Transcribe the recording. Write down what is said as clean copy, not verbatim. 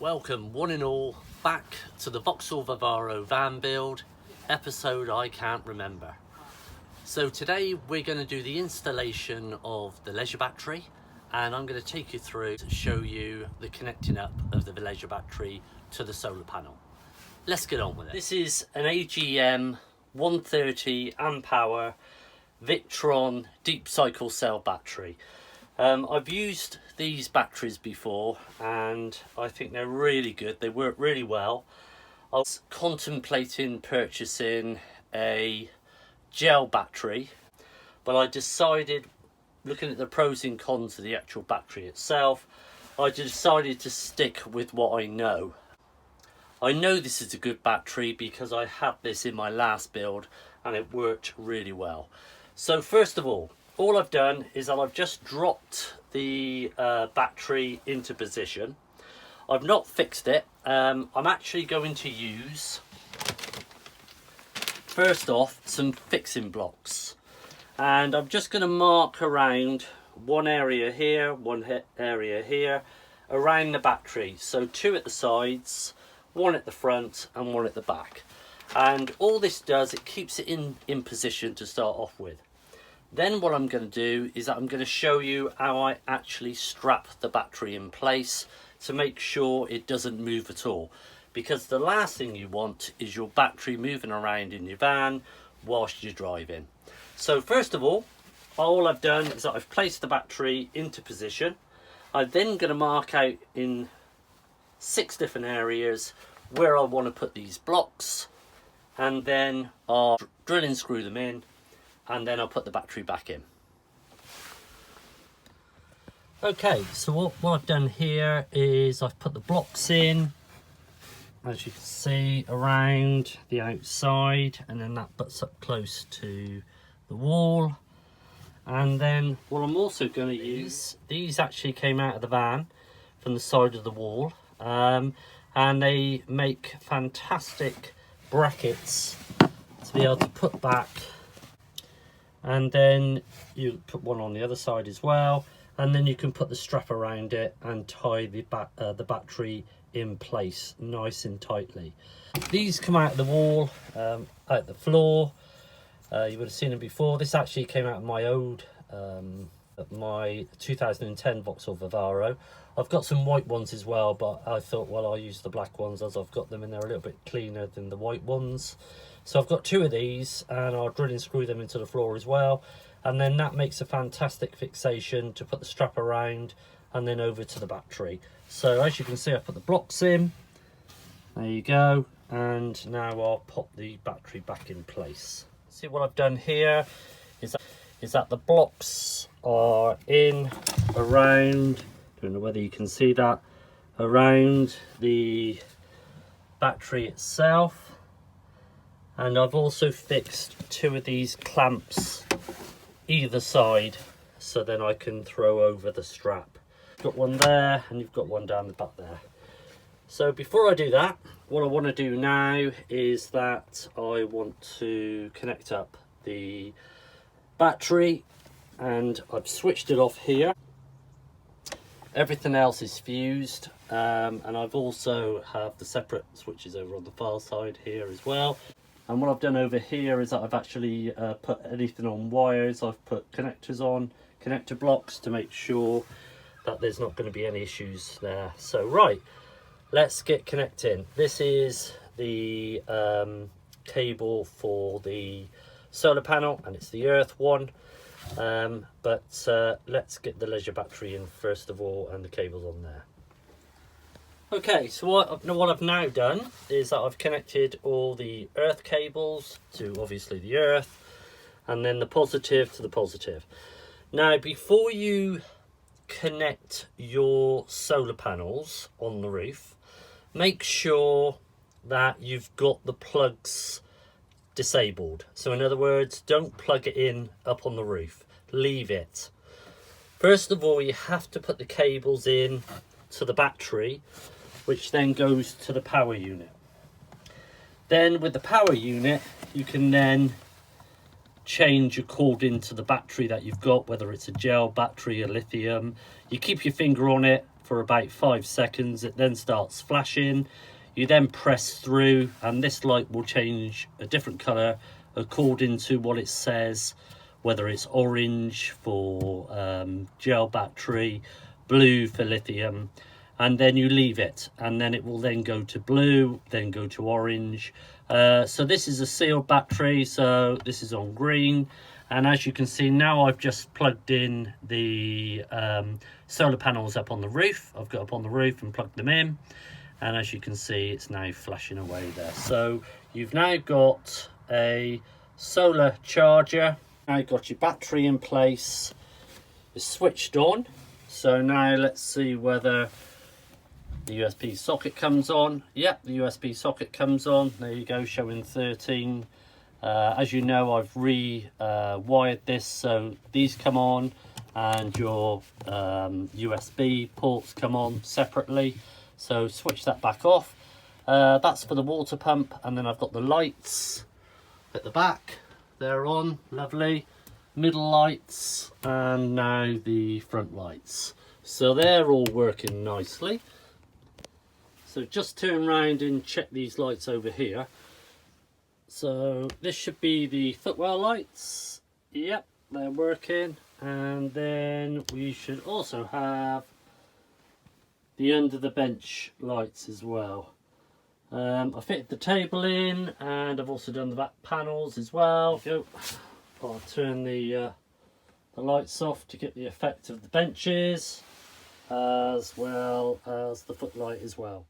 Welcome one and all back to the Vauxhall Vivaro van build episode I can't remember. So today we're going to do the installation of the leisure battery, and I'm going to take you through to show you the connecting up of the leisure battery to the solar panel. Let's get on with it. This is an AGM 130 amp hour Victron deep cycle cell battery. I've used these batteries before and I think they're really good. They work really well. I was contemplating purchasing a gel battery, but I decided, looking at the pros and cons of the actual battery itself, I decided to stick with what I know. I know this is a good battery because I had this in my last build and it worked really well. So first of all I've done is that I've just dropped the battery into position. I've not fixed it. I'm actually going to use, first off, some fixing blocks. And I'm just going to mark around one area here, one area here, around the battery. So two at the sides, one at the front and one at the back. And all this does, it keeps it in position to start off with. Then what I'm going to do is that I'm going to show you how I actually strap the battery in place to make sure it doesn't move at all. Because the last thing you want is your battery moving around in your van whilst you're driving. So first of all I've done is that I've placed the battery into position. I'm then going to mark out in 6 different areas where I want to put these blocks, and then I'll drill and screw them in, and then I'll put the battery back in. Okay, so what I've done here is I've put the blocks in, as you can see, around the outside, and then that butts up close to the wall. And then what I'm also going to use, these actually came out of the van from the side of the wall, and they make fantastic brackets to be able to put back. And then you put one on the other side as well, and then you can put the strap around it and tie the battery in place nice and tightly. These come out of the wall, out the floor. You would have seen them before. This actually came out of my old my 2010 Vauxhall Vivaro. I've got some white ones as well, but I thought, well, I'll use the black ones as I've got them and they're a little bit cleaner than the white ones. So I've got 2 of these, and I'll drill and screw them into the floor as well, and then that makes a fantastic fixation to put the strap around and then over to the battery. So as you can see, I put the blocks in, there you go, and now I'll pop the battery back in place. See, what I've done here is that the blocks are in around, don't know whether you can see that, around the battery itself. And I've also fixed 2 of these clamps either side, so then I can throw over the strap. Got one there, and you've got one down the back there. So before I do that, what I want to do now is that I want to connect up the battery, and I've switched it off here. Everything else is fused, and I've also have the separate switches over on the far side here as well. And what I've done over here is that I've actually put anything on wires. I've put connectors on, connector blocks, to make sure that there's not going to be any issues there. So right, let's get connecting. This is the cable for the solar panel, and it's the earth one. But let's get the leisure battery in first of all, and the cables on there. Okay, so what I've now done is that I've connected all the earth cables to obviously the earth, and then the positive to the positive. Now, before you connect your solar panels on the roof, make sure that you've got the plugs disabled. So in other words, don't plug it in up on the roof, leave it. First of all, you have to put the cables in to the battery, which then goes to the power unit. Then with the power unit, you can then change according to the battery that you've got, whether it's a gel battery, a lithium. You keep your finger on it for about 5 seconds. It then starts flashing. You then press through and this light will change a different colour according to what it says, whether it's orange for gel battery, blue for lithium, and then you leave it and then it will then go to blue, then go to orange. So this is a sealed battery, so this is on green. And as you can see now, I've just plugged in the solar panels up on the roof. I've got up on the roof and plugged them in. And as you can see, it's now flashing away there. So you've now got a solar charger. Now you've got your battery in place. It's switched on. So now let's see whether the USB socket comes on. Yep, the USB socket comes on. There you go, showing 13. As you know, I've wired this, so these come on and your USB ports come on separately. So switch that back off. That's for the water pump, and then I've got the lights at the back. They're on, lovely. Middle lights, and now the front lights. So they're all working nicely. So just turn around and check these lights over here. So this should be the footwell lights. Yep, they're working. And then we should also have the under the bench lights as well. I fitted the table in, and I've also done the back panels as well. I'll turn the lights off to get the effect of the benches, as well as the footlight as well.